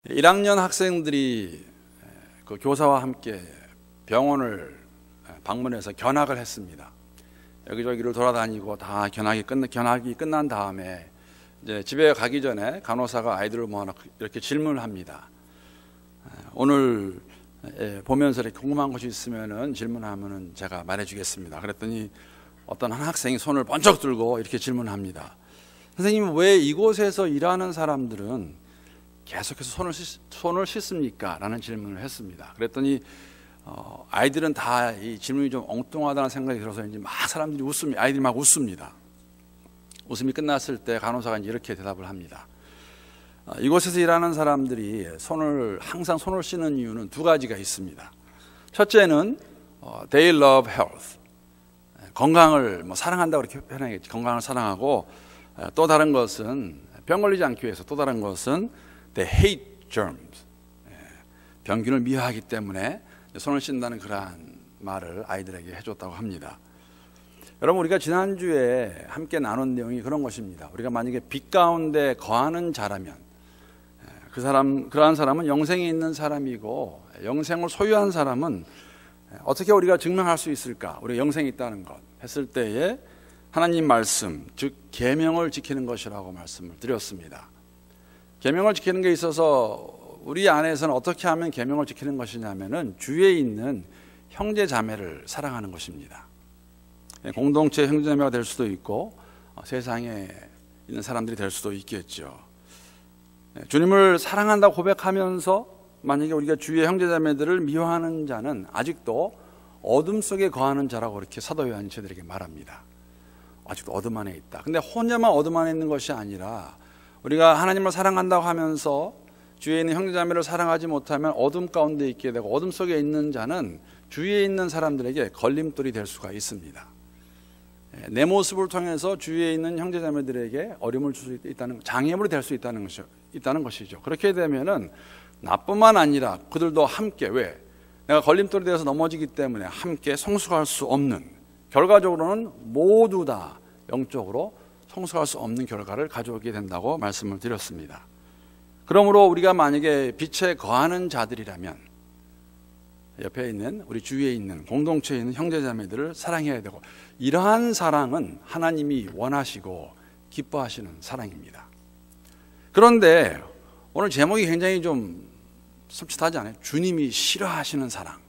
1학년 학생들이 그 교사와 함께 병원을 방문해서 견학을 했습니다. 여기저기를 돌아다니고 다 견학이 끝난 다음에 이제 집에 가기 전에 간호사가 아이들을 모아 이렇게 질문을 합니다. 오늘 보면서 이렇게 궁금한 것이 있으면은 질문하면은 제가 말해주겠습니다. 그랬더니 어떤 한 학생이 손을 번쩍 들고 이렇게 질문합니다. 선생님, 왜 이곳에서 일하는 사람들은 계속해서 손을 씻습니까? 라는 질문을 했습니다. 그랬더니 아이들은 다 이 질문이 좀 엉뚱하다는 생각이 들어서인지 막 사람들이 웃습니다. 아이들이 막 웃습니다. 웃음이 끝났을 때 간호사가 이렇게 대답을 합니다. 이곳에서 일하는 사람들이 항상 손을 씻는 이유는 두 가지가 있습니다. 첫째는 they love health, 건강을 사랑한다고 이렇게 표현하겠지. 건강을 사랑하고, 또 다른 것은 병 걸리지 않기 위해서, 또 다른 것은 they hate germs, 병균을 미워하기 때문에 손을 씻는다는 그러한 말을 아이들에게 해줬다고 합니다. 여러분, 우리가 지난주에 함께 나눈 내용이 그런 것입니다. 우리가 만약에 빛 가운데 거하는 자라면 그러한 사람은 영생에 있는 사람이고, 영생을 소유한 사람은 어떻게 우리가 증명할 수 있을까? 우리가 영생이 있다는 것 했을 때에 하나님 말씀, 즉 계명을 지키는 것이라고 말씀을 드렸습니다. 계명을 지키는 게 있어서 우리 안에서는 어떻게 하면 계명을 지키는 것이냐면은 주위에 있는 형제 자매를 사랑하는 것입니다. 공동체 형제 자매가 될 수도 있고 세상에 있는 사람들이 될 수도 있겠죠. 주님을 사랑한다고 고백하면서 만약에 우리가 주위의 형제 자매들을 미워하는 자는 아직도 어둠 속에 거하는 자라고 그렇게 사도 요한이 저들에게 말합니다. 아직도 어둠 안에 있다. 근데 혼자만 어둠 안에 있는 것이 아니라 우리가 하나님을 사랑한다고 하면서 주위에 있는 형제 자매를 사랑하지 못하면 어둠 가운데 있게 되고, 어둠 속에 있는 자는 주위에 있는 사람들에게 걸림돌이 될 수가 있습니다. 내 모습을 통해서 주위에 있는 형제 자매들에게 어려움을 줄 수 있다는, 장애물이 될 수 있다는 것이죠. 그렇게 되면은 나뿐만 아니라 그들도 함께, 왜? 내가 걸림돌이 되어서 넘어지기 때문에 함께 성숙할 수 없는, 결과적으로는 모두 다 영적으로 성숙할 수 없는 결과를 가져오게 된다고 말씀을 드렸습니다. 그러므로 우리가 만약에 빛에 거하는 자들이라면 옆에 있는, 우리 주위에 있는, 공동체에 있는 형제자매들을 사랑해야 되고, 이러한 사랑은 하나님이 원하시고 기뻐하시는 사랑입니다. 그런데 오늘 제목이 굉장히 좀 섬찟하지 않아요? 주님이 싫어하시는 사랑.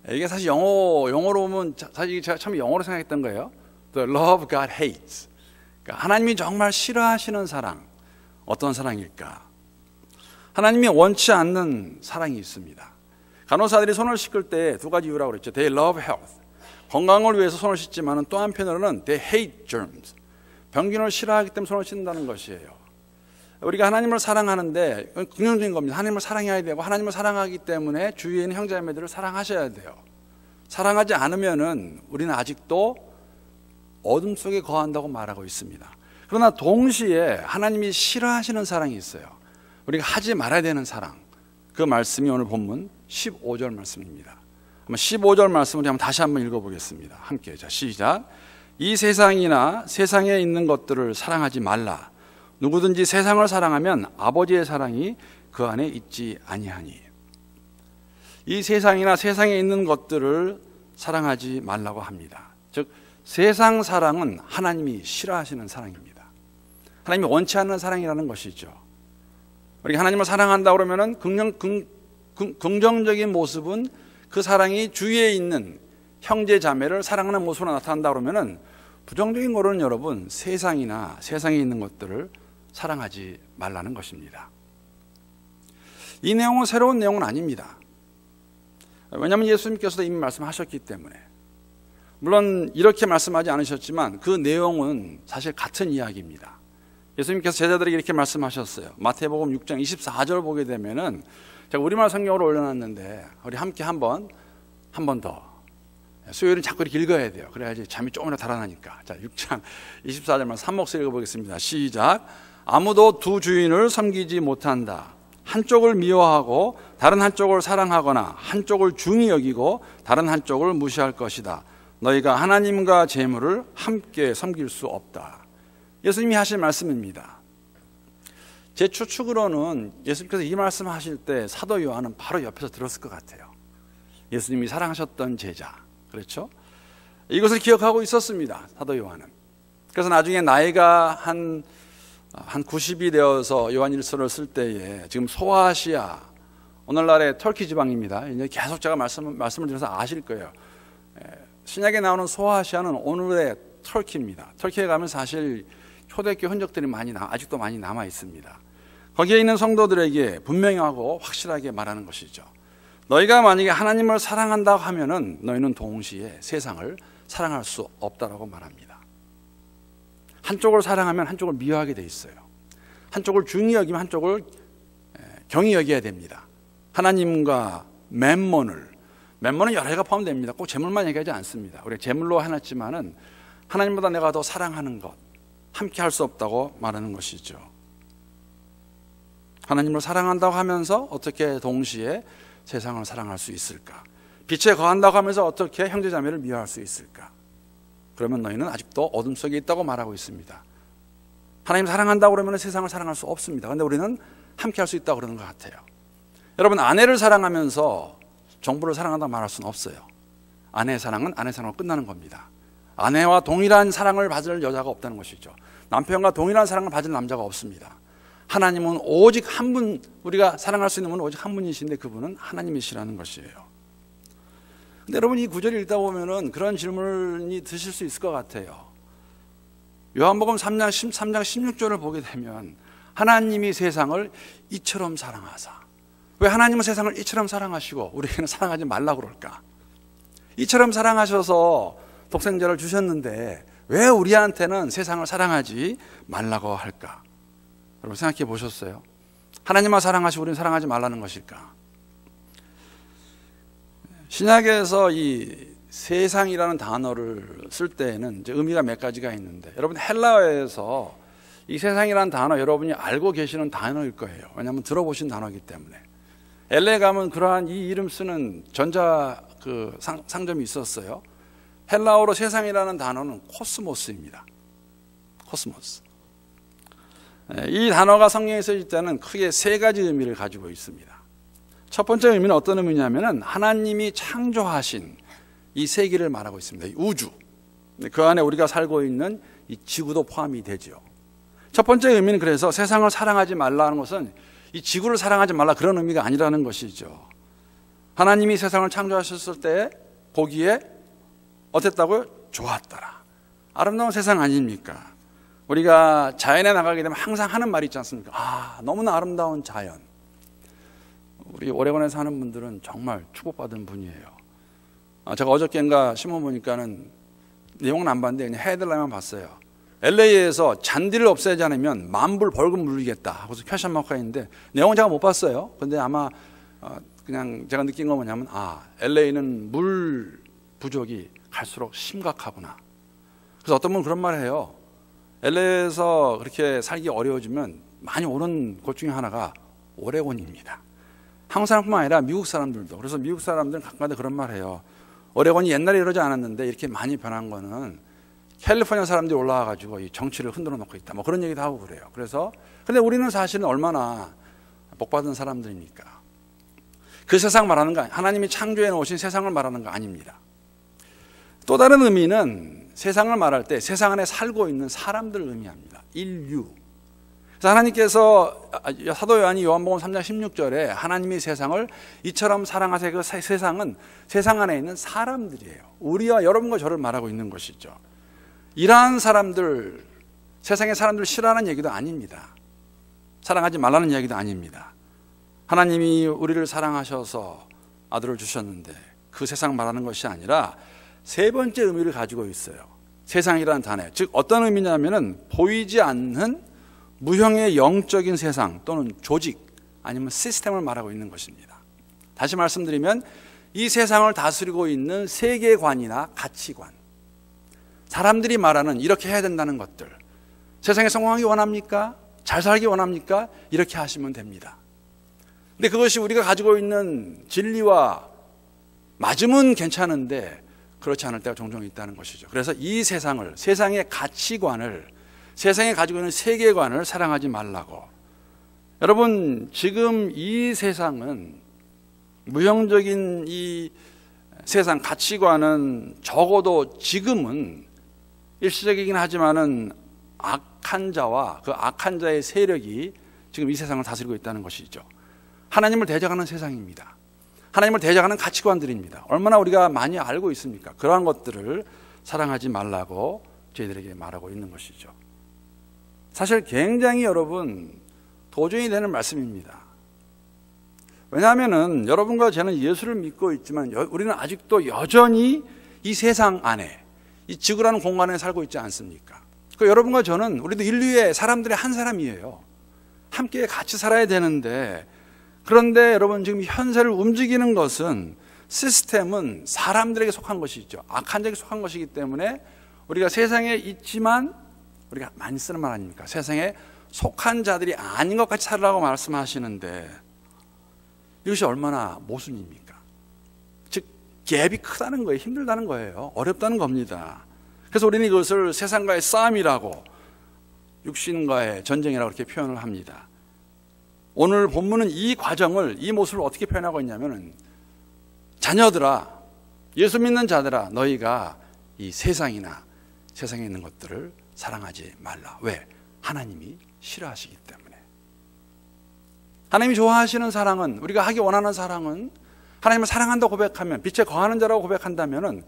이게 사실 영어로 보면, 사실 제가 참 영어로 생각했던 거예요. The love God hates. 그러니까 하나님이 정말 싫어하시는 사랑. 어떤 사랑일까? 하나님이 원치 않는 사랑이 있습니다. 간호사들이 손을 씻을 때 두 가지 이유라고 그랬죠. They love health, 건강을 위해서 손을 씻지만 또 한편으로는 they hate germs, 병균을 싫어하기 때문에 손을 씻는다는 것이에요. 우리가 하나님을 사랑하는데 긍정적인 겁니다. 하나님을 사랑해야 되고, 하나님을 사랑하기 때문에 주위에 있는 형제자매들을 사랑하셔야 돼요. 사랑하지 않으면은 우리는 아직도 어둠 속에 거한다고 말하고 있습니다. 그러나 동시에 하나님이 싫어하시는 사랑이 있어요. 우리가 하지 말아야 되는 사랑. 그 말씀이 오늘 본문 15절 말씀입니다. 한번 15절 말씀을 한번 다시 한번 읽어보겠습니다. 함께. 자, 시작. 이 세상이나 세상에 있는 것들을 사랑하지 말라. 누구든지 세상을 사랑하면 아버지의 사랑이 그 안에 있지 아니하니. 이 세상이나 세상에 있는 것들을 사랑하지 말라고 합니다. 즉 세상 사랑은 하나님이 싫어하시는 사랑입니다. 하나님이 원치 않는 사랑이라는 것이죠. 우리가 하나님을 사랑한다 그러면은 긍정적인 모습은 그 사랑이 주위에 있는 형제 자매를 사랑하는 모습으로 나타난다 그러면은, 부정적인 거로는 여러분 세상이나 세상에 있는 것들을 사랑하지 말라는 것입니다. 이 내용은 새로운 내용은 아닙니다. 왜냐하면 예수님께서도 이미 말씀하셨기 때문에. 물론 이렇게 말씀하지 않으셨지만 그 내용은 사실 같은 이야기입니다. 예수님께서 제자들에게 이렇게 말씀하셨어요. 마태복음 6장 24절 보게 되면은, 제가 우리말 성경으로 올려놨는데 우리 함께 한 번 더, 수요일은 자꾸 이렇게 읽어야 돼요. 그래야지 잠이 조금이라도 달아나니까. 자, 6장 24절만 한 목소리 읽어보겠습니다. 시작. 아무도 두 주인을 섬기지 못한다. 한쪽을 미워하고 다른 한쪽을 사랑하거나 한쪽을 중히 여기고 다른 한쪽을 무시할 것이다. 너희가 하나님과 재물을 함께 섬길 수 없다. 예수님이 하신 말씀입니다. 제 추측으로는 예수님께서 이 말씀하실 때 사도 요한은 바로 옆에서 들었을 것 같아요. 예수님이 사랑하셨던 제자, 그렇죠? 이것을 기억하고 있었습니다, 사도 요한은. 그래서 나중에 나이가 한 90이 되어서 요한일서를 쓸 때에 지금 소아시아, 오늘날의 터키 지방입니다. 이제 계속 제가 말씀을 드려서 아실 거예요. 신약에 나오는 소아시아는 오늘의 터키입니다. 터키에 가면 사실 초대교회 흔적들이 아직도 많이 남아 있습니다. 거기에 있는 성도들에게 분명히 하고 확실하게 말하는 것이죠. 너희가 만약에 하나님을 사랑한다고 하면은 너희는 동시에 세상을 사랑할 수 없다라고 말합니다. 한쪽을 사랑하면 한쪽을 미워하게 돼 있어요. 한쪽을 중히 여기면 한쪽을 경히 여겨야 됩니다. 하나님과 맴몬은 여러 개가 포함됩니다. 꼭 재물만 얘기하지 않습니다. 우리가 재물로 해놨지만은 하나님보다 내가 더 사랑하는 것, 함께 할 수 없다고 말하는 것이죠. 하나님을 사랑한다고 하면서 어떻게 동시에 세상을 사랑할 수 있을까? 빛에 거한다고 하면서 어떻게 형제자매를 미워할 수 있을까? 그러면 너희는 아직도 어둠 속에 있다고 말하고 있습니다. 하나님 사랑한다고 그러면 세상을 사랑할 수 없습니다. 그런데 우리는 함께 할 수 있다고 그러는 것 같아요. 여러분, 아내를 사랑하면서 정부를 사랑한다고 말할 수는 없어요. 아내의 사랑은 아내 사랑으로 끝나는 겁니다. 아내와 동일한 사랑을 받을 여자가 없다는 것이죠. 남편과 동일한 사랑을 받을 남자가 없습니다. 하나님은 오직 한 분, 우리가 사랑할 수 있는 분은 오직 한 분이신데 그분은 하나님이시라는 것이에요. 근데 여러분, 이 구절을 읽다 보면은 그런 질문이 드실 수 있을 것 같아요. 요한복음 3장 16절을 보게 되면 하나님이 세상을 이처럼 사랑하사, 왜 하나님은 세상을 이처럼 사랑하시고 우리에게는 사랑하지 말라고 그럴까? 이처럼 사랑하셔서 독생자를 주셨는데 왜 우리한테는 세상을 사랑하지 말라고 할까? 여러분, 생각해 보셨어요? 하나님만 사랑하시고 우리는 사랑하지 말라는 것일까? 신약에서 이 세상이라는 단어를 쓸 때에는 이제 의미가 몇 가지가 있는데, 여러분 헬라어에서 이 세상이라는 단어 여러분이 알고 계시는 단어일 거예요. 왜냐하면 들어보신 단어이기 때문에. LA 가면 그러한 이 이름 쓰는 전자 상점이 있었어요. 헬라어로 세상이라는 단어는 코스모스입니다. 코스모스. 이 단어가 성경에 쓰일 때는 크게 세 가지 의미를 가지고 있습니다. 첫 번째 의미는 어떤 의미냐면은 하나님이 창조하신 이 세계를 말하고 있습니다. 이 우주. 그 안에 우리가 살고 있는 이 지구도 포함이 되죠. 첫 번째 의미는 그래서 세상을 사랑하지 말라는 것은 이 지구를 사랑하지 말라 그런 의미가 아니라는 것이죠. 하나님이 세상을 창조하셨을 때 보기에 어땠다고요? 좋았더라. 아름다운 세상 아닙니까? 우리가 자연에 나가게 되면 항상 하는 말이 있지 않습니까? 아, 너무나 아름다운 자연. 우리 오레곤에 사는 분들은 정말 축복받은 분이에요. 제가 어저께인가 신문 보니까는 내용은 안 봤는데 그냥 헤드라인만 봤어요. LA에서 잔디를 없애지 않으면 만불 벌금 물리겠다 하고서 퀘션 마크가 있는데 내용은 제가 못 봤어요. 근데 아마 그냥 제가 느낀 건 뭐냐면 LA는 물 부족이 갈수록 심각하구나. 그래서 어떤 분은 그런 말을 해요. LA에서 그렇게 살기 어려워지면 많이 오는 곳 중에 하나가 오레곤입니다. 한국 사람뿐만 아니라 미국 사람들도. 그래서 미국 사람들은 가끔가다 그런 말을 해요. 오레곤이 옛날에 이러지 않았는데 이렇게 많이 변한 거는 캘리포니아 사람들이 올라와가지고 이 정치를 흔들어 놓고 있다. 뭐 그런 얘기도 하고 그래요. 그래서 근데 우리는 사실은 얼마나 복받은 사람들입니까? 그 세상 말하는 거, 하나님이 창조해 놓으신 세상을 말하는 거 아닙니다. 또 다른 의미는 세상을 말할 때 세상 안에 살고 있는 사람들을 의미합니다. 인류. 그래서 하나님께서 사도 요한이 요한복음 3장 16절에 하나님이 세상을 이처럼 사랑하세요. 그 세상은 세상 안에 있는 사람들이에요. 우리와 여러분과 저를 말하고 있는 것이죠. 이러한 사람들, 세상의 사람들을 싫어하는 얘기도 아닙니다. 사랑하지 말라는 얘기도 아닙니다. 하나님이 우리를 사랑하셔서 아들을 주셨는데 그 세상 말하는 것이 아니라 세 번째 의미를 가지고 있어요. 세상이라는 단어. 즉 어떤 의미냐면은 보이지 않는 무형의 영적인 세상 또는 조직 아니면 시스템을 말하고 있는 것입니다. 다시 말씀드리면 이 세상을 다스리고 있는 세계관이나 가치관, 사람들이 말하는 이렇게 해야 된다는 것들, 세상에 성공하기 원합니까? 잘 살기 원합니까? 이렇게 하시면 됩니다. 근데 그것이 우리가 가지고 있는 진리와 맞으면 괜찮은데 그렇지 않을 때가 종종 있다는 것이죠. 그래서 이 세상을, 세상의 가치관을, 세상에 가지고 있는 세계관을 사랑하지 말라고. 여러분, 지금 이 세상은, 무형적인 이 세상 가치관은 적어도 지금은 일시적이긴 하지만은 악한 자와 그 악한 자의 세력이 지금 이 세상을 다스리고 있다는 것이죠. 하나님을 대적하는 세상입니다. 하나님을 대적하는 가치관들입니다. 얼마나 우리가 많이 알고 있습니까? 그러한 것들을 사랑하지 말라고 저희들에게 말하고 있는 것이죠. 사실 굉장히 여러분 도전이 되는 말씀입니다. 왜냐하면은 여러분과 저는 예수를 믿고 있지만 우리는 아직도 여전히 이 세상 안에, 이 지구라는 공간에 살고 있지 않습니까? 그 여러분과 저는 우리도 인류의 사람들의 한 사람이에요. 함께 같이 살아야 되는데, 그런데 여러분 지금 현세를 움직이는 것은, 시스템은 사람들에게 속한 것이죠. 악한 자에게 속한 것이기 때문에 우리가 세상에 있지만, 우리가 많이 쓰는 말 아닙니까? 세상에 속한 자들이 아닌 것 같이 살으라고 말씀하시는데, 이것이 얼마나 모순입니까? 즉 갭이 크다는 거예요. 힘들다는 거예요. 어렵다는 겁니다. 그래서 우리는 이것을 세상과의 싸움이라고, 육신과의 전쟁이라고 이렇게 표현을 합니다. 오늘 본문은 이 과정을, 이 모습을 어떻게 표현하고 있냐면, 자녀들아, 예수 믿는 자들아, 너희가 이 세상이나 세상에 있는 것들을 사랑하지 말라. 왜? 하나님이 싫어하시기 때문에. 하나님이 좋아하시는 사랑은, 우리가 하기 원하는 사랑은, 하나님을 사랑한다고 고백하면, 빛에 거하는 자라고 고백한다면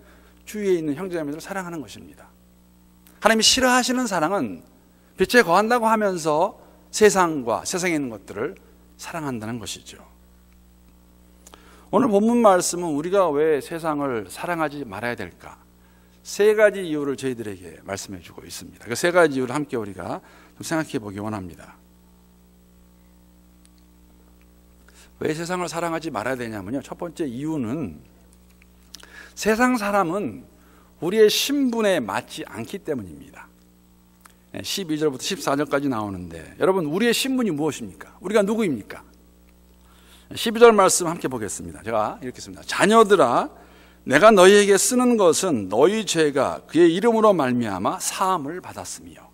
주위에 있는 형제자매들을 사랑하는 것입니다. 하나님이 싫어하시는 사랑은 빛에 거한다고 하면서 세상과 세상에 있는 것들을 사랑한다는 것이죠. 오늘 본문 말씀은 우리가 왜 세상을 사랑하지 말아야 될까? 세 가지 이유를 저희들에게 말씀해 주고 있습니다. 그 세 가지 이유를 함께 우리가 좀 생각해 보기 원합니다. 왜 세상을 사랑하지 말아야 되냐면요, 첫 번째 이유는 세상 사람은 우리의 신분에 맞지 않기 때문입니다. 12절부터 14절까지 나오는데, 여러분 우리의 신분이 무엇입니까? 우리가 누구입니까? 12절 말씀 함께 보겠습니다. 제가 이렇게 씁니다. 자녀들아, 내가 너희에게 쓰는 것은 너희 죄가 그의 이름으로 말미암아 사함을 받았으며.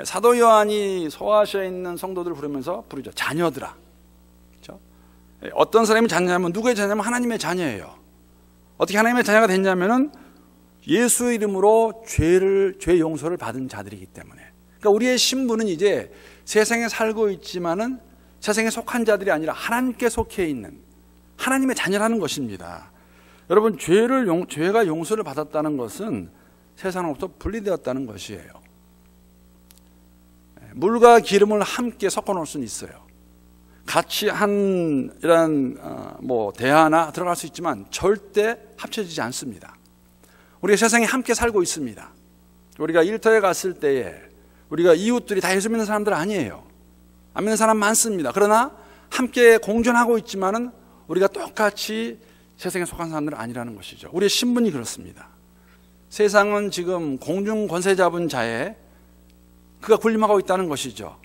사도 요한이 소아시아에 있는 성도들을 부르면서 부르죠. 자녀들아. 그렇죠? 어떤 사람이 자녀냐면, 누구의 자녀냐면 하나님의 자녀예요. 어떻게 하나님의 자녀가 됐냐면은 예수 이름으로 죄 용서를 받은 자들이기 때문에. 그러니까 우리의 신분은 이제 세상에 살고 있지만은 세상에 속한 자들이 아니라 하나님께 속해 있는 하나님의 자녀라는 것입니다. 여러분, 죄가 용서를 받았다는 것은 세상으로부터 분리되었다는 것이에요. 물과 기름을 함께 섞어 놓을 수는 있어요. 같이 이런 대화나 들어갈 수 있지만 절대 합쳐지지 않습니다. 우리가 세상에 함께 살고 있습니다. 우리가 일터에 갔을 때에 우리가 이웃들이 다 예수 믿는 사람들 아니에요. 안 믿는 사람 많습니다. 그러나 함께 공존하고 있지만은 우리가 똑같이 세상에 속한 사람들은 아니라는 것이죠. 우리의 신분이 그렇습니다. 세상은 지금 공중 권세 잡은 자에 그가 군림하고 있다는 것이죠.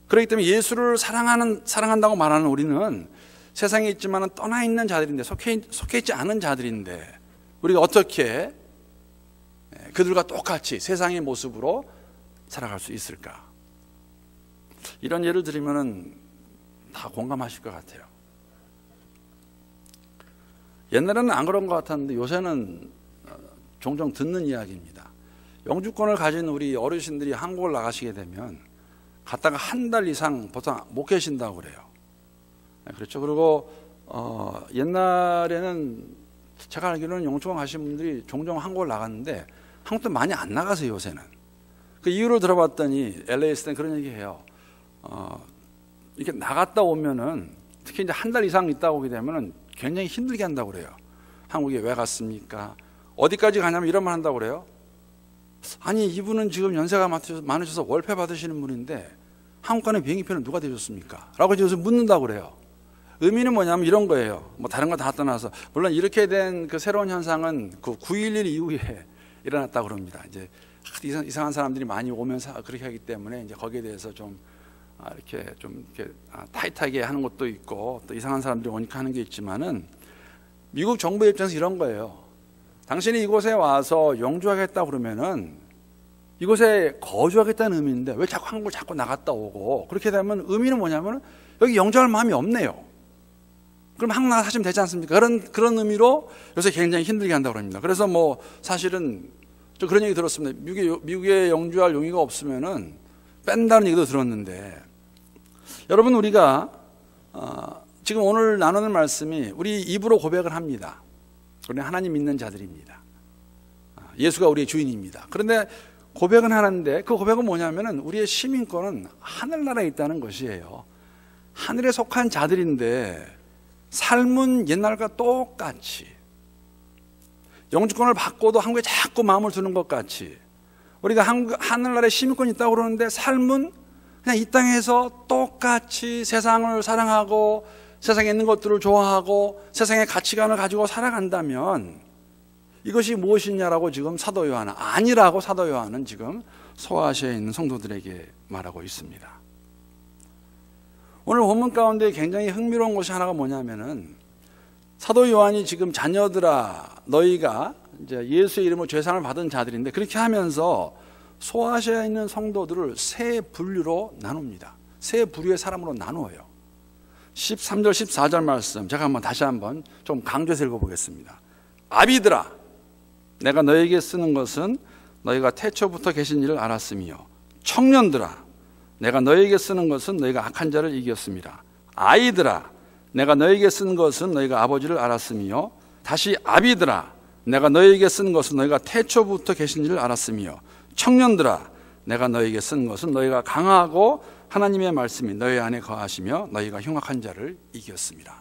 그렇기 때문에 예수를 사랑한다고 말하는 우리는 세상에 있지만은 떠나 있는 자들인데, 속해 있지 않은 자들인데, 우리가 어떻게 그들과 똑같이 세상의 모습으로 살아갈 수 있을까? 이런 예를 들으면 다 공감하실 것 같아요. 옛날에는 안 그런 것 같았는데 요새는 종종 듣는 이야기입니다. 영주권을 가진 우리 어르신들이 한국을 나가시게 되면 갔다가 한 달 이상 보통 못 계신다고 그래요. 그렇죠. 그리고 옛날에는 제가 알기로는 영주권 가신 분들이 종종 한국을 나갔는데 한국도 많이 안 나가세요, 요새는. 그 이유를 들어봤더니 LA 있을 땐 그런 얘기해요. 이렇게 나갔다 오면은, 특히 이제 한 달 이상 있다 오게 되면은 굉장히 힘들게 한다고 그래요. 한국에 왜 갔습니까? 어디까지 가냐면 이런 말 한다고 그래요. 아니, 이분은 지금 연세가 많으셔서 월패 받으시는 분인데 한국 가는 비행기표는 누가 대줬습니까? 라고 지금 묻는다고 그래요. 의미는 뭐냐면 이런 거예요. 뭐 다른 거 다 떠나서, 물론 이렇게 된 그 새로운 현상은 그 9.11 이후에 일어났다고 그럽니다. 이제 이상한 사람들이 많이 오면서 그렇게 하기 때문에 이제 거기에 대해서 좀 이렇게 타이트하게 하는 것도 있고, 또 이상한 사람들이 오니까 하는 게 있지만은, 미국 정부의 입장에서 이런 거예요. 당신이 이곳에 와서 영주하겠다 그러면은 이곳에 거주하겠다는 의미인데 왜 자꾸 한국을 자꾸 나갔다 오고, 그렇게 되면 의미는 뭐냐면 여기 영접할 마음이 없네요. 그럼 한국 나가 사시면 되지 않습니까? 그런 의미로 요새 굉장히 힘들게 한다고 합니다. 그래서 뭐 사실은 저 그런 얘기 들었습니다. 미국에 영주할 용의가 없으면은 뺀다는 얘기도 들었는데, 여러분, 우리가 지금 오늘 나누는 말씀이 우리 입으로 고백을 합니다. 우리는 하나님 믿는 자들입니다. 예수가 우리의 주인입니다. 그런데 고백은 하는데 그 고백은 뭐냐면은 우리의 시민권은 하늘나라에 있다는 것이에요. 하늘에 속한 자들인데 삶은 옛날과 똑같이, 영주권을 받고도 한국에 자꾸 마음을 두는 것 같이 우리가 하늘나라에 시민권이 있다고 그러는데 삶은 그냥 이 땅에서 똑같이 세상을 사랑하고 세상에 있는 것들을 좋아하고 세상의 가치관을 가지고 살아간다면 이것이 무엇이냐라고 지금 사도 요한은, 아니라고 사도 요한은 지금 소아시아에 있는 성도들에게 말하고 있습니다. 오늘 본문 가운데 굉장히 흥미로운 것이 하나가 뭐냐면은, 사도 요한이 지금 자녀들아 너희가 이제 예수의 이름으로 죄상을 받은 자들인데, 그렇게 하면서 소아시아에 있는 성도들을 세 분류로 나눕니다. 세 부류의 사람으로 나누어요. 13절 14절 말씀 제가 다시 한번 좀 강조해서 읽어보겠습니다. 아비들아, 내가 너에게 쓰는 것은 너희가 태초부터 계신 일을 알았으며, 청년들아, 내가 너에게 쓰는 것은 너희가 악한 자를 이겼습니다. 아이들아, 내가 너에게 쓰는 것은 너희가 아버지를 알았으며, 다시 아비들아, 내가 너에게 쓰는 것은 너희가 태초부터 계신 일을 알았으며, 청년들아, 내가 너에게 쓰는 것은 너희가 강하고 하나님의 말씀이 너희 안에 거하시며 너희가 흉악한 자를 이겼습니다.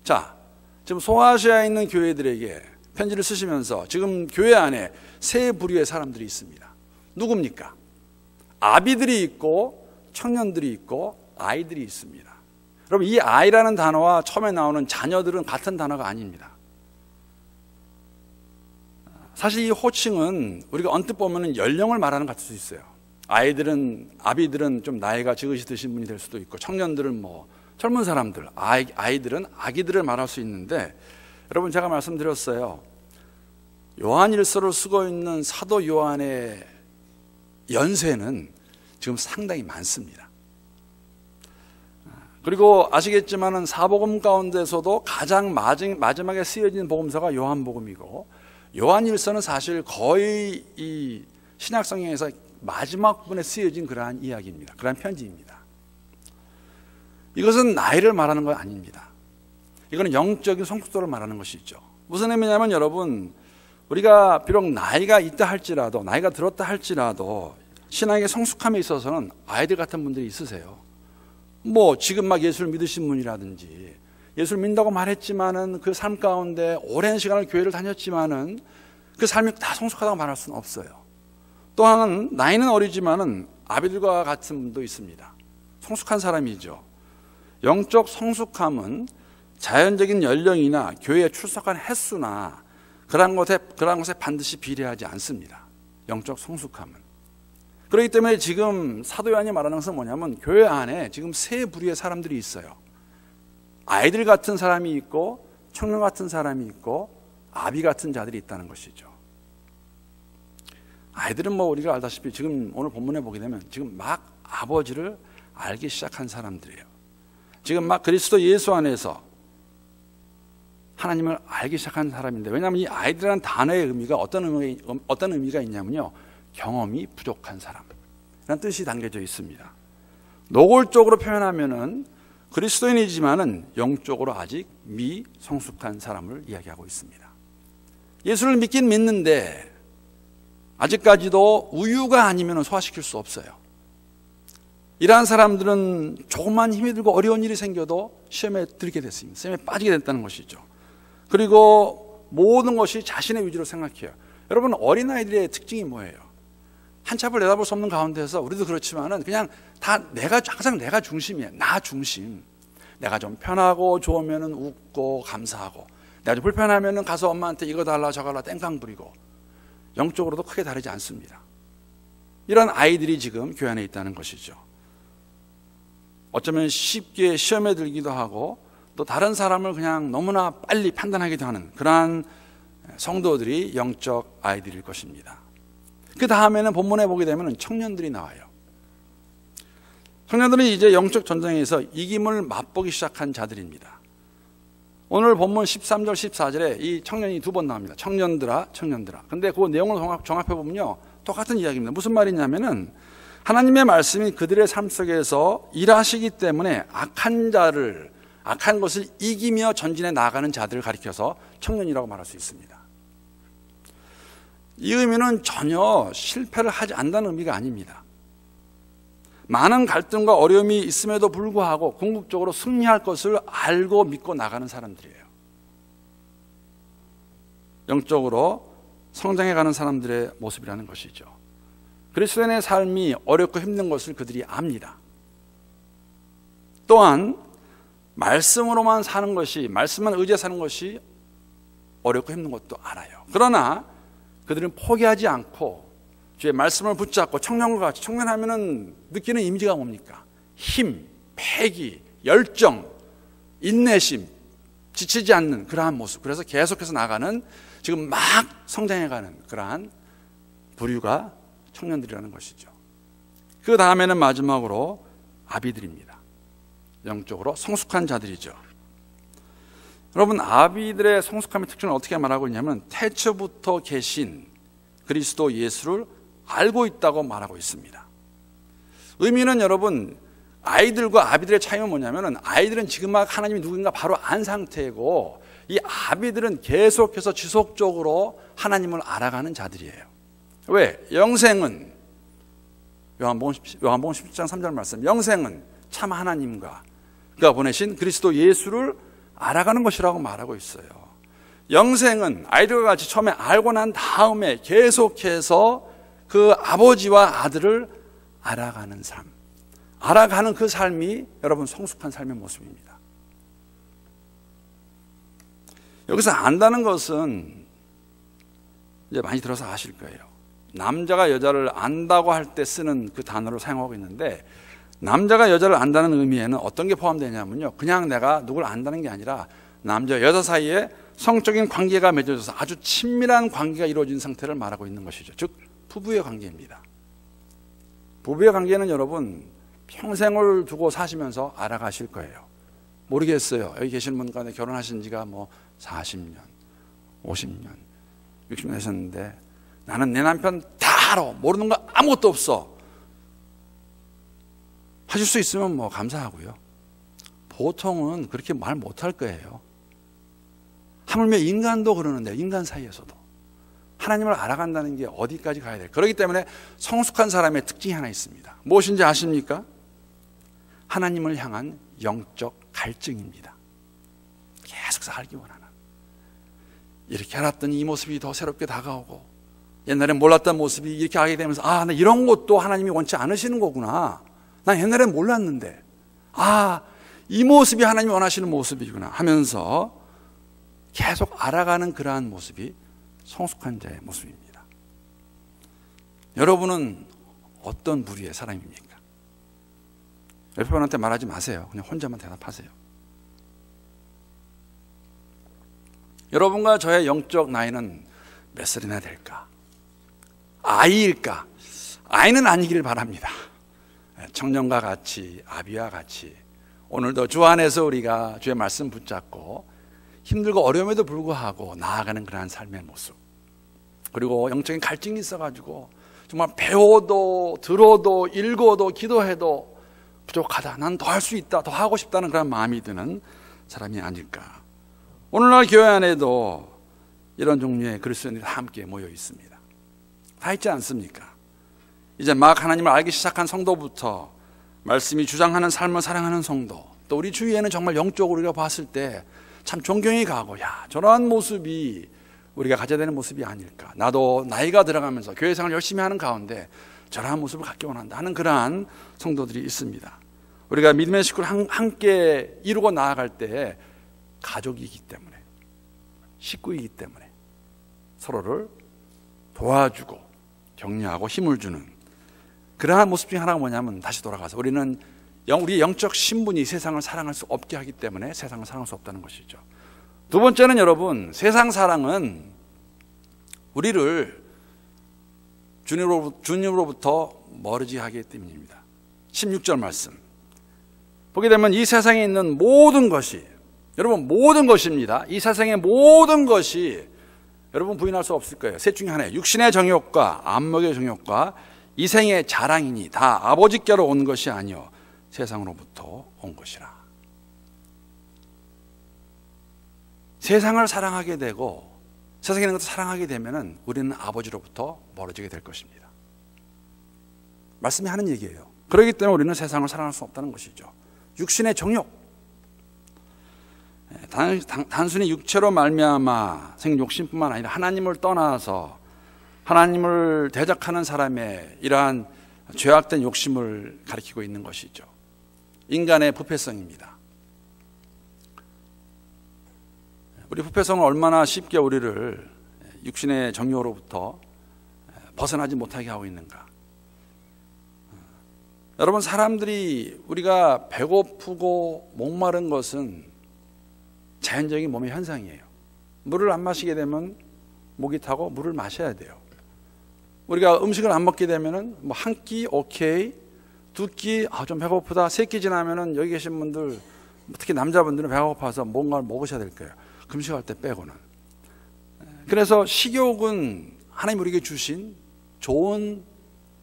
자, 지금 소아시아에 있는 교회들에게 편지를 쓰시면서 지금 교회 안에 세 부류의 사람들이 있습니다. 누굽니까? 아비들이 있고 청년들이 있고 아이들이 있습니다. 여러분, 이 아이라는 단어와 처음에 나오는 자녀들은 같은 단어가 아닙니다. 사실 이 호칭은 우리가 언뜻 보면 연령을 말하는 것 같을 수 있어요. 아비들은 좀 나이가 적으시드신 분이 될 수도 있고, 청년들은 뭐 젊은 사람들, 아이들은 아기들을 말할 수 있는데, 여러분, 제가 말씀드렸어요. 요한일서를 쓰고 있는 사도 요한의 연세는 지금 상당히 많습니다. 그리고 아시겠지만은 사복음 가운데서도 가장 마지막에 쓰여진 복음서가 요한복음이고, 요한일서는 사실 거의 이 신약성경에서 마지막 부분에 쓰여진 그러한 이야기입니다. 그러한 편지입니다. 이것은 나이를 말하는 건 아닙니다. 이거는 영적인 성숙도를 말하는 것이죠. 무슨 의미냐면, 여러분, 우리가 비록 나이가 있다 할지라도, 나이가 들었다 할지라도 신앙의 성숙함에 있어서는 아이들 같은 분들이 있으세요. 뭐 지금 막 예수를 믿으신 분이라든지, 예수를 믿는다고 말했지만은 그 삶 가운데 오랜 시간을 교회를 다녔지만은 그 삶이 다 성숙하다고 말할 수는 없어요. 또한 나이는 어리지만은 아비들과 같은 분도 있습니다. 성숙한 사람이죠. 영적 성숙함은 자연적인 연령이나 교회에 출석한 횟수나 그런 것에 반드시 비례하지 않습니다. 영적 성숙함은. 그렇기 때문에 지금 사도 요한이 말하는 것은 뭐냐면, 교회 안에 지금 세 부류의 사람들이 있어요. 아이들 같은 사람이 있고, 청년 같은 사람이 있고, 아비 같은 자들이 있다는 것이죠. 아이들은 뭐 우리가 알다시피 지금 오늘 본문에 보게 되면 지금 막 아버지를 알기 시작한 사람들이에요. 지금 막 그리스도 예수 안에서 하나님을 알기 시작한 사람인데, 왜냐하면 이 아이들이라는 단어의 의미가 어떤 의미가 있냐면요, 경험이 부족한 사람이라는 뜻이 담겨져 있습니다. 노골적으로 표현하면은 그리스도인이지만은 영적으로 아직 미성숙한 사람을 이야기하고 있습니다. 예수를 믿긴 믿는데 아직까지도 우유가 아니면 소화시킬 수 없어요. 이러한 사람들은 조금만 힘이 들고 어려운 일이 생겨도 시험에 들게 됐습니다. 시험에 빠지게 됐다는 것이죠. 그리고 모든 것이 자신의 위주로 생각해요. 여러분, 어린아이들의 특징이 뭐예요? 한참을 내다볼 수 없는 가운데서 우리도 그렇지만은 그냥 다 항상 내가 중심이에요. 나 중심. 내가 좀 편하고 좋으면은 웃고 감사하고, 내가 좀 불편하면은 가서 엄마한테 이거 달라 저거 달라 땡깡 부리고, 영적으로도 크게 다르지 않습니다. 이런 아이들이 지금 교회 안에 있다는 것이죠. 어쩌면 쉽게 시험에 들기도 하고, 또 다른 사람을 그냥 너무나 빨리 판단하기도 하는 그러한 성도들이 영적 아이들일 것입니다. 그 다음에는 본문에 보게 되면 청년들이 나와요. 청년들이 이제 영적 전쟁에서 이김을 맛보기 시작한 자들입니다. 오늘 본문 13절 14절에 이 청년이 두 번 나옵니다. 청년들아 청년들아. 근데 그 내용을 종합해 보면요, 똑같은 이야기입니다. 무슨 말이냐면은 하나님의 말씀이 그들의 삶 속에서 일하시기 때문에 악한 것을 이기며 전진해 나가는 자들을 가리켜서 청년이라고 말할 수 있습니다. 이 의미는 전혀 실패를 하지 않는다는 의미가 아닙니다. 많은 갈등과 어려움이 있음에도 불구하고 궁극적으로 승리할 것을 알고 믿고 나가는 사람들이에요. 영적으로 성장해가는 사람들의 모습이라는 것이죠. 그리스도인의 삶이 어렵고 힘든 것을 그들이 압니다. 또한 말씀으로만 사는 것이, 말씀만 의지해 사는 것이 어렵고 힘든 것도 알아요. 그러나 그들은 포기하지 않고 주의 말씀을 붙잡고 청년과 같이, 청년하면은 느끼는 이미지가 뭡니까? 힘, 패기, 열정, 인내심, 지치지 않는 그러한 모습. 그래서 계속해서 나가는, 지금 막 성장해가는 그러한 부류가 청년들이라는 것이죠. 그 다음에는 마지막으로 아비들입니다. 영적으로 성숙한 자들이죠. 여러분, 아비들의 성숙함의 특징을 어떻게 말하고 있냐면 태초부터 계신 그리스도 예수를 알고 있다고 말하고 있습니다. 의미는 여러분, 아이들과 아비들의 차이는 뭐냐면 아이들은 지금 막 하나님이 누군가 바로 안 상태고, 이 아비들은 계속해서 지속적으로 하나님을 알아가는 자들이에요. 왜? 영생은 요한복음 10장 3절 말씀, 영생은 참 하나님과 그가 보내신 그리스도 예수를 알아가는 것이라고 말하고 있어요. 영생은 아이들과 같이 처음에 알고 난 다음에 계속해서 그 아버지와 아들을 알아가는 삶, 알아가는 그 삶이 여러분 성숙한 삶의 모습입니다. 여기서 안다는 것은 이제 많이 들어서 아실 거예요. 남자가 여자를 안다고 할 때 쓰는 그 단어를 사용하고 있는데, 남자가 여자를 안다는 의미에는 어떤 게 포함되냐면요, 그냥 내가 누굴 안다는 게 아니라 남자 여자 사이에 성적인 관계가 맺어져서 아주 친밀한 관계가 이루어진 상태를 말하고 있는 것이죠. 즉 부부의 관계입니다. 부부의 관계는 여러분 평생을 두고 사시면서 알아가실 거예요. 모르겠어요. 여기 계신 분 가운데 결혼하신 지가 뭐 40년, 50년, 60년 하셨는데 나는 내 남편 다 알아, 모르는 거 아무것도 없어 하실 수 있으면 뭐 감사하고요. 보통은 그렇게 말 못할 거예요. 하물며 인간도 그러는데, 인간 사이에서도 하나님을 알아간다는 게 어디까지 가야 돼요. 그렇기 때문에 성숙한 사람의 특징이 하나 있습니다. 무엇인지 아십니까? 하나님을 향한 영적 갈증입니다. 계속 살기 원하는, 이렇게 알았더니 이 모습이 더 새롭게 다가오고, 옛날에 몰랐던 모습이 이렇게 하게 되면서 아, 나 이런 것도 하나님이 원치 않으시는 거구나, 난 옛날엔 몰랐는데 아, 이 모습이 하나님이 원하시는 모습이구나 하면서 계속 알아가는 그러한 모습이 성숙한 자의 모습입니다. 여러분은 어떤 부류의 사람입니까? 옆에 분한테 말하지 마세요. 그냥 혼자만 대답하세요. 여러분과 저의 영적 나이는 몇 살이나 될까? 아이일까? 아이는 아니기를 바랍니다. 청년과 같이, 아비와 같이 오늘도 주 안에서 우리가 주의 말씀 붙잡고 힘들고 어려움에도 불구하고 나아가는 그러한 삶의 모습, 그리고 영적인 갈증이 있어가지고 정말 배워도 들어도 읽어도 기도해도 부족하다, 난 더 할 수 있다, 더 하고 싶다는 그런 마음이 드는 사람이 아닐까. 오늘날 교회 안에도 이런 종류의 그리스도인들이 함께 모여 있습니다. 다 있지 않습니까? 이제 막 하나님을 알기 시작한 성도부터 말씀이 주장하는 삶을 사랑하는 성도, 또 우리 주위에는 정말 영적으로 우리가 봤을 때 참 존경이 가고, 야, 저러한 모습이 우리가 가져야 되는 모습이 아닐까. 나도 나이가 들어가면서 교회 생활을 열심히 하는 가운데 저러한 모습을 갖기 원한다 하는 그러한 성도들이 있습니다. 우리가 믿음의 식구를 함께 이루고 나아갈 때 가족이기 때문에, 식구이기 때문에 서로를 도와주고 격려하고 힘을 주는 그러한 모습 중에 하나가 뭐냐면, 다시 돌아가서 우리는 우리 영적 신분이 세상을 사랑할 수 없게 하기 때문에 세상을 사랑할 수 없다는 것이죠. 두 번째는 여러분, 세상 사랑은 우리를 주님으로부터 멀어지게 하기 때문입니다. 16절 말씀 보게 되면 이 세상에 있는 모든 것이, 여러분 모든 것입니다. 이 세상의 모든 것이 여러분 부인할 수 없을 거예요. 셋 중에 하나예요. 육신의 정욕과 안목의 정욕과 이생의 자랑이니 다 아버지께로 온 것이 아니요 세상으로부터 온 것이라. 세상을 사랑하게 되고 세상에 있는 것을 사랑하게 되면 우리는 아버지로부터 멀어지게 될 것입니다. 말씀이 하는 얘기예요. 그렇기 때문에 우리는 세상을 사랑할 수 없다는 것이죠. 육신의 정욕, 단순히 육체로 말미암아 생긴 욕심뿐만 아니라 하나님을 떠나서 하나님을 대적하는 사람의 이러한 죄악된 욕심을 가리키고 있는 것이죠. 인간의 부패성입니다. 우리 부패성은 얼마나 쉽게 우리를 육신의 정욕으로부터 벗어나지 못하게 하고 있는가. 여러분, 사람들이 우리가 배고프고 목마른 것은 자연적인 몸의 현상이에요. 물을 안 마시게 되면 목이 타고 물을 마셔야 돼요. 우리가 음식을 안 먹게 되면은 뭐 한 끼 오케이, 두 끼 좀 배고프다, 세 끼 지나면은 여기 계신 분들, 특히 남자분들은 배가 고파서 뭔가를 먹으셔야 될 거예요. 금식할 때 빼고는. 그래서 식욕은 하나님 우리에게 주신 좋은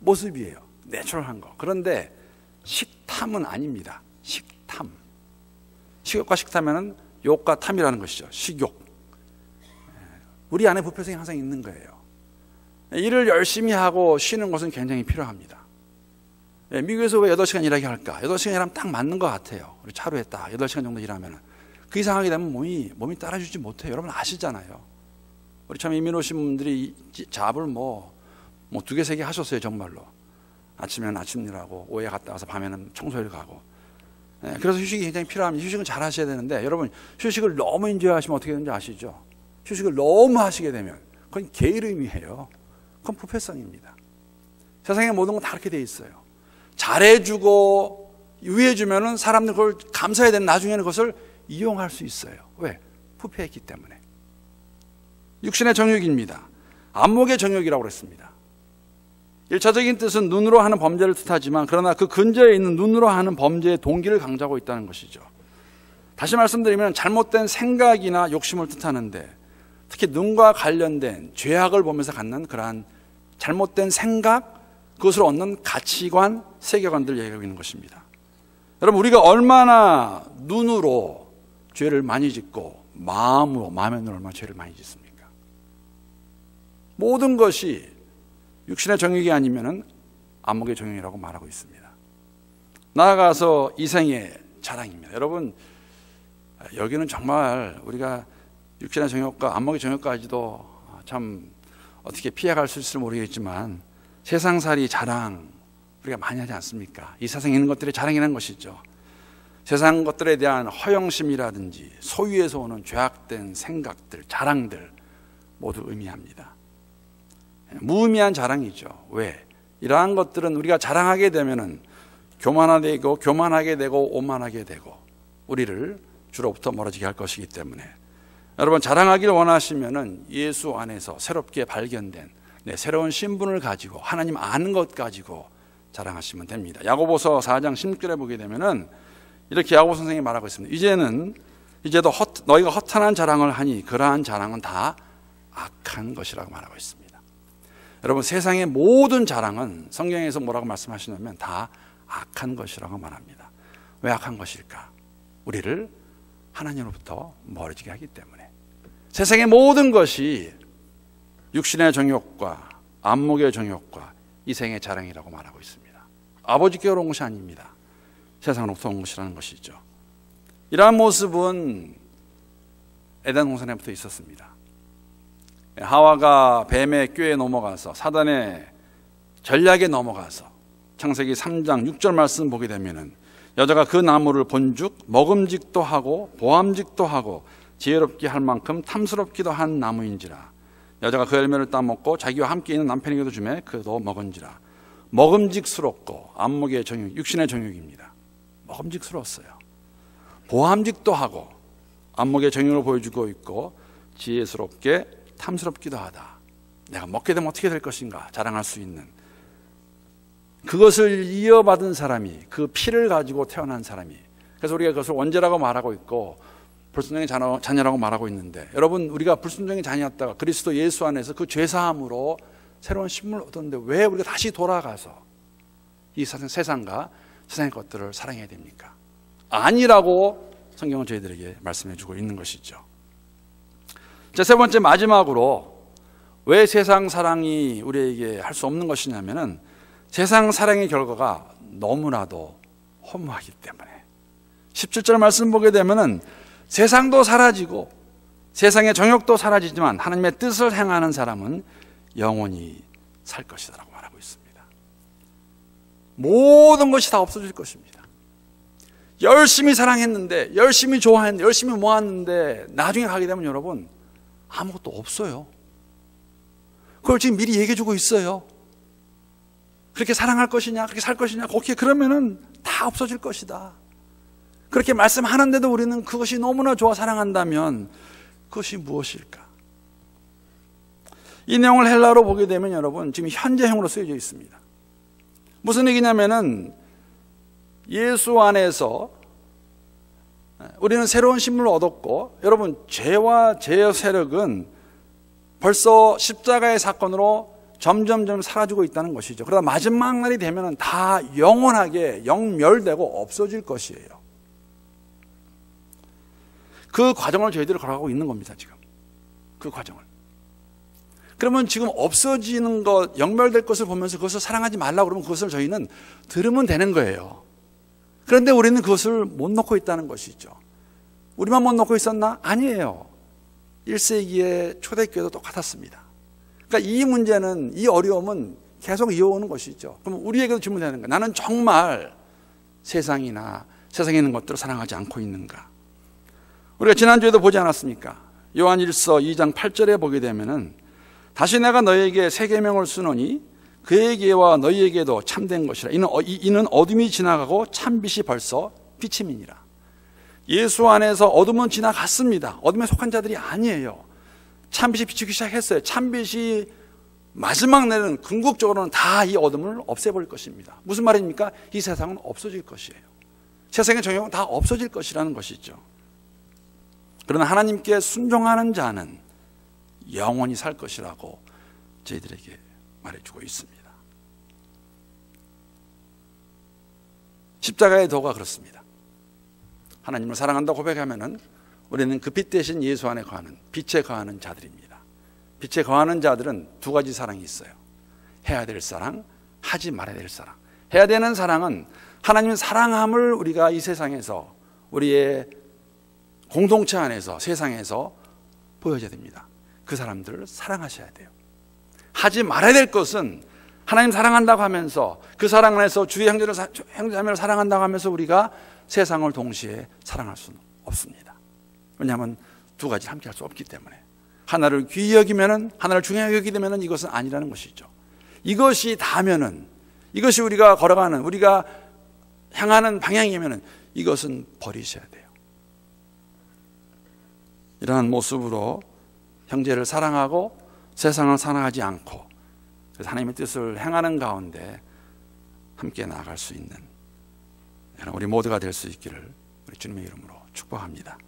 모습이에요. 내추럴한 거. 그런데 식탐은 아닙니다. 식탐. 식욕과 식탐에는 욕과 탐이라는 것이죠. 식욕. 우리 안에 부패성이 항상 있는 거예요. 일을 열심히 하고 쉬는 것은 굉장히 필요합니다. 미국에서 왜 8시간 일하게 할까? 8시간 일하면 딱 맞는 것 같아요. 우리 차로에 딱 8시간 정도 일하면 그 이상 하게 되면 몸이 따라주지 못해요. 여러분 아시잖아요. 우리 참 이민 오신 분들이 잡을 뭐 2개, 3개 하셨어요. 정말로. 아침에는 아침 일하고 오후에 갔다 와서 밤에는 청소일 가고. 그래서 휴식이 굉장히 필요합니다. 휴식은 잘 하셔야 되는데 여러분 휴식을 너무 인지하시면 어떻게 되는지 아시죠? 휴식을 너무 하시게 되면 그건 게으름이에요. 그건 부패성입니다. 세상의 모든 건 다 그렇게 돼 있어요. 잘해주고 유해주면은 사람들 그걸 감사해야 되는 나중에는 그것을 이용할 수 있어요. 왜? 부패했기 때문에. 육신의 정욕입니다. 안목의 정욕이라고 그랬습니다. 1차적인 뜻은 눈으로 하는 범죄를 뜻하지만 그러나 그 근저에 있는 눈으로 하는 범죄의 동기를 강조하고 있다는 것이죠. 다시 말씀드리면 잘못된 생각이나 욕심을 뜻하는데 특히 눈과 관련된 죄악을 보면서 갖는 그러한 잘못된 생각, 그것으로 얻는 가치관, 세계관들을 얘기하고 있는 것입니다. 여러분 우리가 얼마나 눈으로 죄를 많이 짓고 마음의 눈으로 얼마나 죄를 많이 짓습니까? 모든 것이 육신의 정욕이 아니면은 안목의 정욕이라고 말하고 있습니다. 나아가서 이생의 자랑입니다. 여러분 여기는 정말 우리가 육신의 정욕과 안목의 정욕까지도 참 어떻게 피해갈 수 있을지 모르겠지만 세상살이 자랑 우리가 많이 하지 않습니까? 이 세상에 있는 것들이 자랑이라는 것이죠. 세상 것들에 대한 허영심이라든지 소유에서 오는 죄악된 생각들, 자랑들 모두 의미합니다. 무의미한 자랑이죠. 왜? 이러한 것들은 우리가 자랑하게 되면은 교만하게 되고 오만하게 되고 우리를 주로부터 멀어지게 할 것이기 때문에 여러분 자랑하기를 원하시면은 예수 안에서 새롭게 발견된 새로운 신분을 가지고 하나님 아는 것 가지고 자랑하시면 됩니다. 야고보서 4장 16절에 보게 되면은 이렇게 야고보 선생님이 말하고 있습니다. 이제도 너희가 허탄한 자랑을 하니 그러한 자랑은 다 악한 것이라고 말하고 있습니다. 여러분 세상의 모든 자랑은 성경에서 뭐라고 말씀하시냐면 다 악한 것이라고 말합니다. 왜 악한 것일까? 우리를 하나님으로부터 멀어지게 하기 때문에. 세상의 모든 것이 육신의 정욕과 안목의 정욕과 이생의 자랑이라고 말하고 있습니다. 아버지께로 온 것이 아닙니다. 세상으로부터 온 것이라는 것이죠. 이러한 모습은 에덴 동산에부터 있었습니다. 하와가 뱀의 꾀에 넘어가서 사단의 전략에 넘어가서 창세기 3장 6절 말씀 보게 되면은 여자가 그 나무를 본즉 먹음직도 하고 보암직도 하고 지혜롭게 할 만큼 탐스럽기도 한 나무인지라 여자가 그 열매를 따먹고 자기와 함께 있는 남편에게도 주매 그도 먹은지라. 먹음직스럽고 안목의 정욕, 육신의 정욕입니다. 먹음직스러웠어요. 보암직도 하고 안목의 정욕을 보여주고 있고 지혜스럽게 탐스럽기도 하다. 내가 먹게 되면 어떻게 될 것인가 자랑할 수 있는, 그것을 이어받은 사람이, 그 피를 가지고 태어난 사람이, 그래서 우리가 그것을 원죄라고 말하고 있고 불순종의 자녀라고 말하고 있는데, 여러분, 우리가 불순종의 자녀였다가 그리스도 예수 안에서 그 죄사함으로 새로운 신분을 얻었는데 왜 우리가 다시 돌아가서 이 세상과 세상의 것들을 사랑해야 됩니까? 아니라고 성경은 저희들에게 말씀해 주고 있는 것이죠. 자, 세 번째, 마지막으로 왜 세상 사랑이 우리에게 할 수 없는 것이냐면은 세상 사랑의 결과가 너무나도 허무하기 때문에. 17절 말씀 보게 되면은 세상도 사라지고 세상의 정욕도 사라지지만 하나님의 뜻을 행하는 사람은 영원히 살 것이다라고 말하고 있습니다. 모든 것이 다 없어질 것입니다. 열심히 사랑했는데, 열심히 좋아했는데, 열심히 모았는데 나중에 가게 되면 여러분 아무것도 없어요. 그걸 지금 미리 얘기해 주고 있어요. 그렇게 사랑할 것이냐, 그렇게 살 것이냐, 그렇게 그러면은 다 없어질 것이다. 그렇게 말씀하는데도 우리는 그것이 너무나 좋아 사랑한다면 그것이 무엇일까? 이 내용을 헬라어로 보게 되면 여러분 지금 현재형으로 쓰여져 있습니다. 무슨 얘기냐면은 예수 안에서 우리는 새로운 신분을 얻었고, 여러분 죄와 죄의 세력은 벌써 십자가의 사건으로 점점점 사라지고 있다는 것이죠. 그러다 마지막 날이 되면은 다 영원하게 영멸되고 없어질 것이에요. 그 과정을 저희들이 걸어가고 있는 겁니다, 지금. 그 과정을. 그러면 지금 없어지는 것, 영멸될 것을 보면서 그것을 사랑하지 말라고 그러면 그것을 저희는 들으면 되는 거예요. 그런데 우리는 그것을 못 놓고 있다는 것이죠. 우리만 못 놓고 있었나? 아니에요. 1세기의 초대교회도 똑같았습니다. 그러니까 이 문제는, 이 어려움은 계속 이어오는 것이죠. 그럼 우리에게도 질문되는 거예요. 나는 정말 세상이나 세상에 있는 것들을 사랑하지 않고 있는가? 우리가 지난주에도 보지 않았습니까? 요한 1서 2장 8절에 보게 되면은 다시 내가 너희에게 새 계명을 쓰노니 그에게와 너희에게도 참된 것이라. 이는 어둠이 지나가고 참빛이 벌써 비침이니라. 예수 안에서 어둠은 지나갔습니다. 어둠에 속한 자들이 아니에요. 참빛이 비치기 시작했어요. 참빛이 마지막 날은 궁극적으로는 다 이 어둠을 없애버릴 것입니다. 무슨 말입니까? 이 세상은 없어질 것이에요. 세상의 정욕은 다 없어질 것이라는 것이죠. 그러나 하나님께 순종하는 자는 영원히 살 것이라고 저희들에게 말해주고 있습니다. 십자가의 도가 그렇습니다. 하나님을 사랑한다 고백하면은 우리는 그 빛 대신 예수 안에 거하는, 빛에 거하는 자들입니다. 빛에 거하는 자들은 두 가지 사랑이 있어요. 해야 될 사랑, 하지 말아야 될 사랑. 해야 되는 사랑은 하나님 사랑함을 우리가 이 세상에서, 우리의 공동체 안에서, 세상에서 보여줘야 됩니다. 그 사람들을 사랑하셔야 돼요. 하지 말아야 될 것은 하나님 사랑한다고 하면서 그 사랑 안에서 주의 형제자매를 사랑한다고 하면서 우리가 세상을 동시에 사랑할 수는 없습니다. 왜냐하면 두 가지를 함께 할 수 없기 때문에. 하나를 귀히 여기면은, 하나를 중요하게 여기게 되면은 이것은 아니라는 것이죠. 이것이 다면은, 이것이 우리가 걸어가는, 우리가 향하는 방향이면은 이것은 버리셔야 돼요. 이러한 모습으로 형제를 사랑하고 세상을 사랑하지 않고, 그래서 하나님의 뜻을 행하는 가운데 함께 나아갈 수 있는 우리 모두가 될 수 있기를 우리 주님의 이름으로 축복합니다.